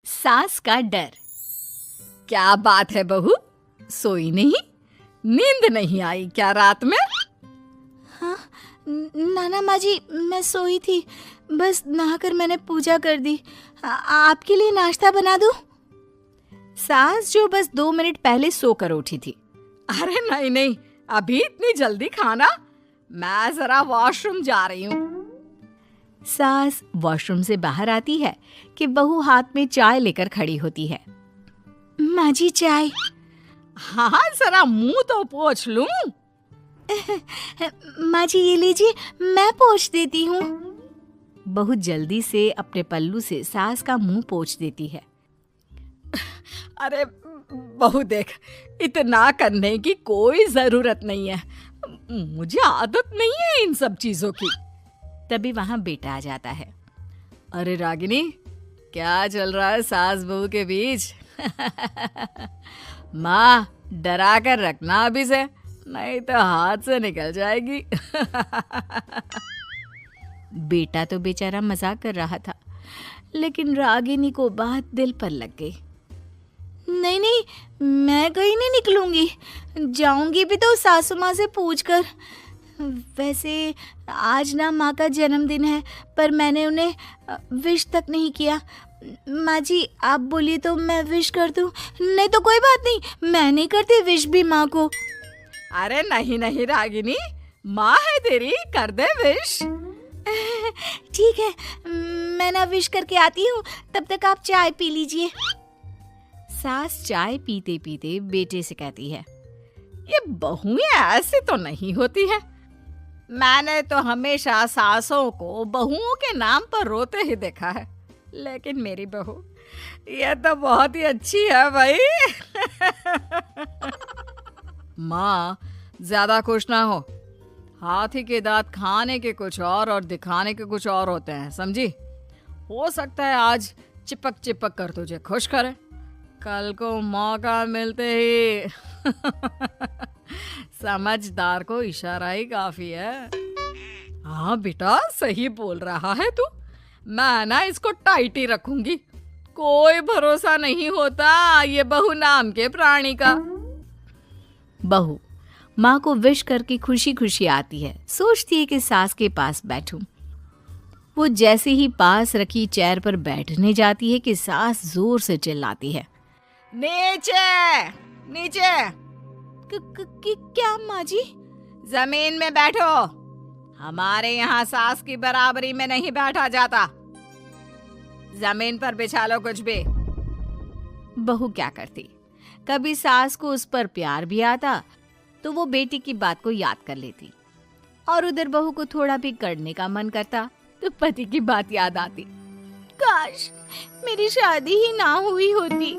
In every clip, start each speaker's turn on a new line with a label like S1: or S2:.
S1: सास का डर। क्या बात है बहू, सोई नहीं? नींद नहीं आई क्या रात में?
S2: हाँ नाना माँ जी, मैं सोई थी, बस नहाकर मैंने पूजा कर दी। आपके लिए नाश्ता बना दूं?
S1: सास जो बस 2 मिनट पहले सोकर उठी थी। अरे नहीं नहीं, अभी इतनी जल्दी खाना? मैं जरा वॉशरूम जा रही हूँ। सास वॉशरूम से बाहर आती है कि बहू हाथ में चाय लेकर खड़ी होती है।
S2: माँ जी चाय।
S1: हाँ जरा मुंह तो पोंछ लूं।
S2: माँ जी ये लीजिए, मैं पोंछ देती हूँ।
S1: बहू जल्दी से अपने पल्लू से सास का मुंह पोंछ देती है। अरे बहू देख, इतना करने की कोई जरूरत नहीं है, मुझे आदत नहीं है इन सब चीजों की। तभी वहां बेटा आ जाता है। अरे रागिनी, क्या चल रहा है सास बहू के बीच? माँ डरा कर रखना अभी से, नहीं तो हाथ से निकल जाएगी। बेटा तो बेचारा मजाक कर रहा था, लेकिन रागिनी को बात दिल पर लग गई।
S2: नहीं नहीं, मैं कहीं नहीं निकलूंगी, जाऊंगी भी तो सासू माँ से पूछकर। वैसे आज ना माँ का जन्मदिन है, पर मैंने उन्हें विश तक नहीं किया। माँ जी आप बोलिए तो मैं विश कर दूं? नहीं तो कोई बात नहीं, मैं नहीं करती विश भी माँ को।
S1: अरे नहीं नहीं रागिनी, माँ है तेरी, कर दे विश।
S2: ठीक है, मैं ना विश करके आती हूँ, तब तक आप चाय पी लीजिए।
S1: सास चाय पीते पीते बेटे से कहती है, ये बहुएं ऐसी तो नहीं होती है। मैंने तो हमेशा सासों को बहुओं के नाम पर रोते ही देखा है, लेकिन मेरी बहू ये तो बहुत ही अच्छी है भाई। माँ ज्यादा खुश ना हो, हाथी के दांत खाने के कुछ और दिखाने के कुछ और होते हैं, समझी? हो सकता है आज चिपक चिपक कर तुझे खुश करे, कल को मौका मिलते ही समझदार को इशारा ही काफी है। हाँ बेटा सही बोल रहा है तू, मैं ना इसको टाइट ही रखूंगी, कोई भरोसा नहीं होता ये बहू नाम के प्राणी का। बहू माँ को विश करके खुशी खुशी आती है, सोचती है कि सास के पास बैठूं। वो जैसे ही पास रखी चेयर पर बैठने जाती है कि सास जोर से चिल्लाती है, नीचे नीचे।
S2: क्या माँ जी?
S1: जमीन में बैठो, हमारे यहाँ सास की बराबरी में नहीं बैठा जाता, जमीन पर बिछा लो कुछ भी। बहू क्या करती, कभी सास को उस पर प्यार भी आता तो वो बेटी की बात को याद कर लेती, और उधर बहू को थोड़ा भी करने का मन करता तो पति की बात याद आती।
S2: काश मेरी शादी ही ना हुई होती।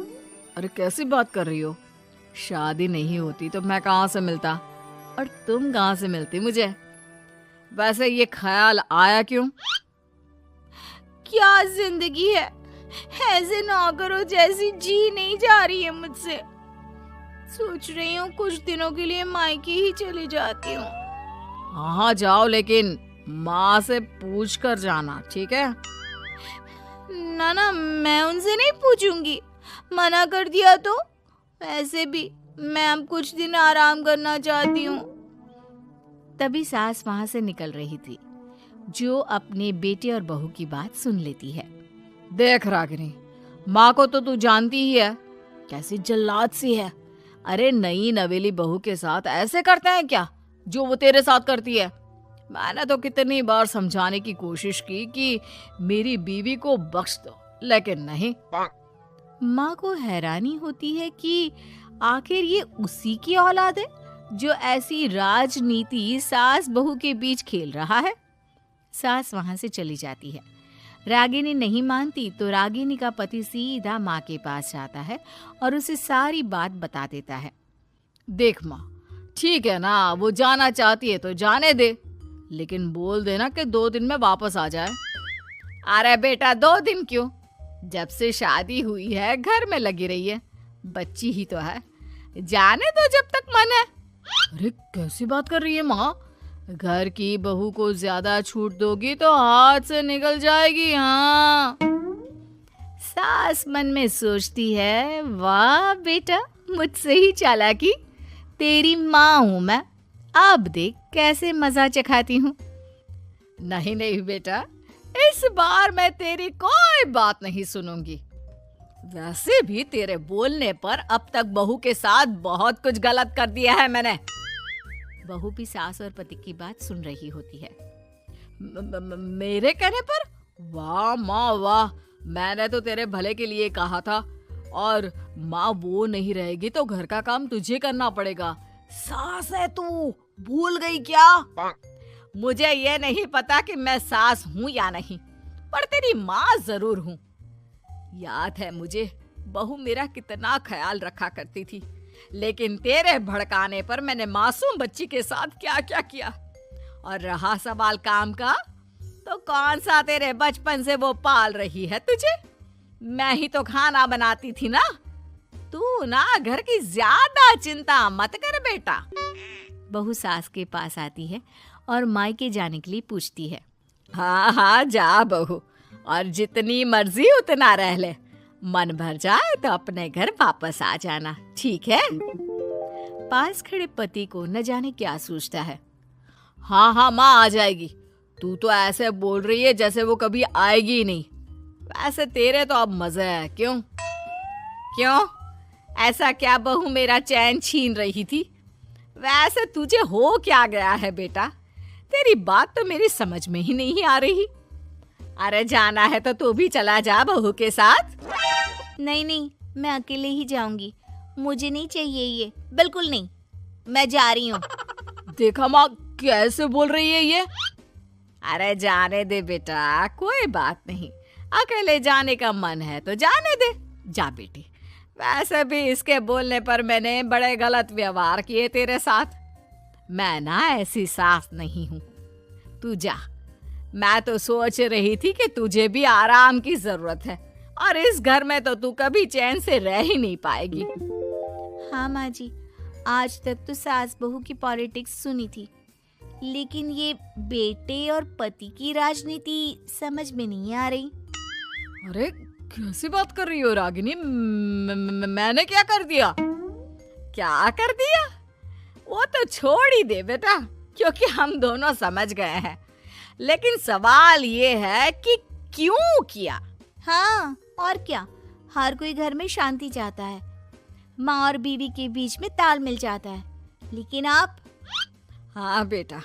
S1: अरे कैसी बात कर रही हो, शादी नहीं होती तो मैं कहाँ से मिलता, और तुम कहाँ से मिलती मुझे? वैसे ये ख्याल आया क्यों?
S2: क्या जिंदगी है, ऐसे ना करो जैसी जी नहीं जा रही है मुझसे। सोच रही हूँ कुछ दिनों के लिए मायके ही चली जाती हूँ।
S1: हाँ जाओ, लेकिन माँ से पूछ कर जाना, ठीक है?
S2: ना मैं उनसे नहीं पूछूंगी, मना कर दिया तो। वैसे भी मैं अब कुछ दिन आराम करना चाहती हूँ।
S1: तभी सास वहां से निकल रही थी, जो अपने बेटे और बहू की बात सुन लेती है। देख रागिनी, माँ को तो तू जानती ही है, कैसी जल्लाद सी है। अरे नई नवेली बहू के साथ ऐसे करते हैं क्या जो वो तेरे साथ करती है? मैंने तो कितनी बार समझाने की कोशिश की कि मेरी बीवी को बख्श दो, लेकिन नहीं। माँ को हैरानी होती है कि आखिर ये उसी की औलाद है जो ऐसी राजनीति सास बहू के बीच खेल रहा है। सास वहां से चली जाती है। रागिनी नहीं मानती तो रागिनी का पति सीधा माँ के पास जाता है और उसे सारी बात बता देता है। देख माँ, ठीक है ना, वो जाना चाहती है तो जाने दे, लेकिन बोल देना कि 2 दिन में वापस आ जाए। अरे बेटा 2 दिन क्यों, जब से शादी हुई है घर में लगी रही है, बच्ची ही तो है, जाने दो जब तक मन है। अरे कैसी बात कर रही है माँ, घर की बहू को ज्यादा छूट दोगी तो हाथ से निकल जाएगी। हाँ सास मन में सोचती है, वाह बेटा, मुझसे ही चालाकी, तेरी माँ हूं मैं, अब देख कैसे मजा चखाती हूँ। नहीं नहीं बेटा, इस बार मैं तेरी कोई बात नहीं सुनूंगी। वैसे भी तेरे बोलने पर अब तक बहू के साथ बहुत कुछ गलत कर दिया है मैंने। बहू भी सास और पति की बात सुन रही होती है। मेरे कहने पर? वाह माँ वाह, मैंने तो तेरे भले के लिए कहा था, और माँ वो नहीं रहेगी तो घर का काम तुझे करना पड़ेगा। सास है तू, भूल गई क्या? मुझे ये नहीं पता कि मैं सास हूँ या नहीं, पर तेरी माँ जरूर हूँ। याद है मुझे, बहू मेरा कितना ख्याल रखा करती थी, लेकिन तेरे भड़काने पर मैंने मासूम बच्ची के साथ क्या क्या किया। और रहा सवाल काम का, तो कौन सा तेरे बचपन से वो पाल रही है तुझे? मैं ही तो खाना बनाती थी ना। तू ना घर की ज्यादा चिंता मत कर बेटा। बहू सास के पास आती है और मायके जाने के लिए पूछती है। हाँ हाँ जा बहू, और जितनी मर्जी उतना रह ले, मन भर जाए तो अपने घर वापस आ जाना, ठीक है? पास खड़े पति को न जाने क्या सोचता है। हाँ हाँ माँ आ जाएगी, तू तो ऐसे बोल रही है जैसे वो कभी आएगी ही नहीं। वैसे तेरे तो अब मजे है, क्यों क्यों? ऐसा क्या बहू मेरा चैन छीन रही थी? वैसे तुझे हो क्या गया है बेटा? तेरी बात तो मेरी समझ में ही नहीं आ रही। अरे जाना है तो तू भी चला जा बहू के साथ।
S2: नहीं नहीं, मैं अकेले ही जाऊंगी, मुझे नहीं चाहिए ये, बिल्कुल नहीं, मैं जा रही हूँ।
S1: देखा माँ कैसे बोल रही है ये। अरे जाने दे बेटा, कोई बात नहीं, अकेले जाने का मन है तो जाने दे, जा बेटी। वैसे भी इसके बोलने पर मैंने बड़े गलत व्यवहार किए तेरे साथ। मैं ना ऐसी सास नहीं हूँ, तू जा। मैं तो सोच रही थी कि तुझे भी आराम की जरूरत है, और इस घर में तो तू कभी चैन से रह ही नहीं पाएगी।
S2: हाँ माँ जी, आज तक तो सास बहू की पॉलिटिक्स सुनी थी, लेकिन ये बेटे और पति की राजनीति समझ में नहीं आ रही।
S1: अरे कैसी बात कर रही हो रागिनी? मैंने क्या कर दिया? क्या कर दिया? वो तो छोड़ ही दे बेटा, क्योंकि हम दोनों समझ गए हैं। लेकिन सवाल ये है कि क्यों किया?
S2: हाँ और क्या, हर कोई घर में शांति चाहता है, माँ और बीवी के बीच में तालमेल चाहता है, लेकिन आप?
S1: हाँ बेटा,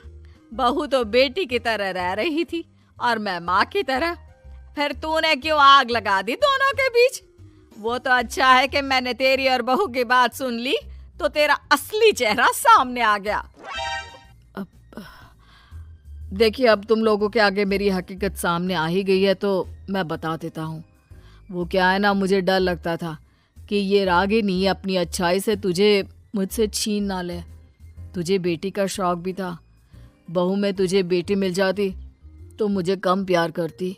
S1: बहू तो बेटी की तरह रह रही थी और मैं माँ की तरह। फिर तूने क्यों आग लगा दी दोनों के बीच? वो तो अच्छा है कि मैंने तेरी और बहू की बात सुन ली, तो तेरा असली चेहरा सामने आ गया। देखिए, अब तुम लोगों के आगे मेरी हकीकत सामने आ ही गई है तो मैं बता देता हूँ। वो क्या है ना, मुझे डर लगता था कि ये रागिनी अपनी अच्छाई से तुझे मुझसे छीन ना ले। तुझे बेटी का शौक भी था, बहू में तुझे बेटी मिल जाती तो मुझे कम प्यार करती,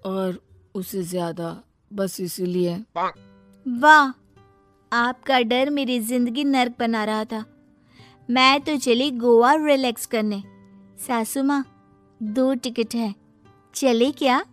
S1: और उससे ज्यादा, बस इसीलिए।
S2: वाह, आपका डर मेरी जिंदगी नर्क बना रहा था। मैं तो चली गोवा रिलैक्स करने। सासू माँ, 2 टिकट है, चले क्या?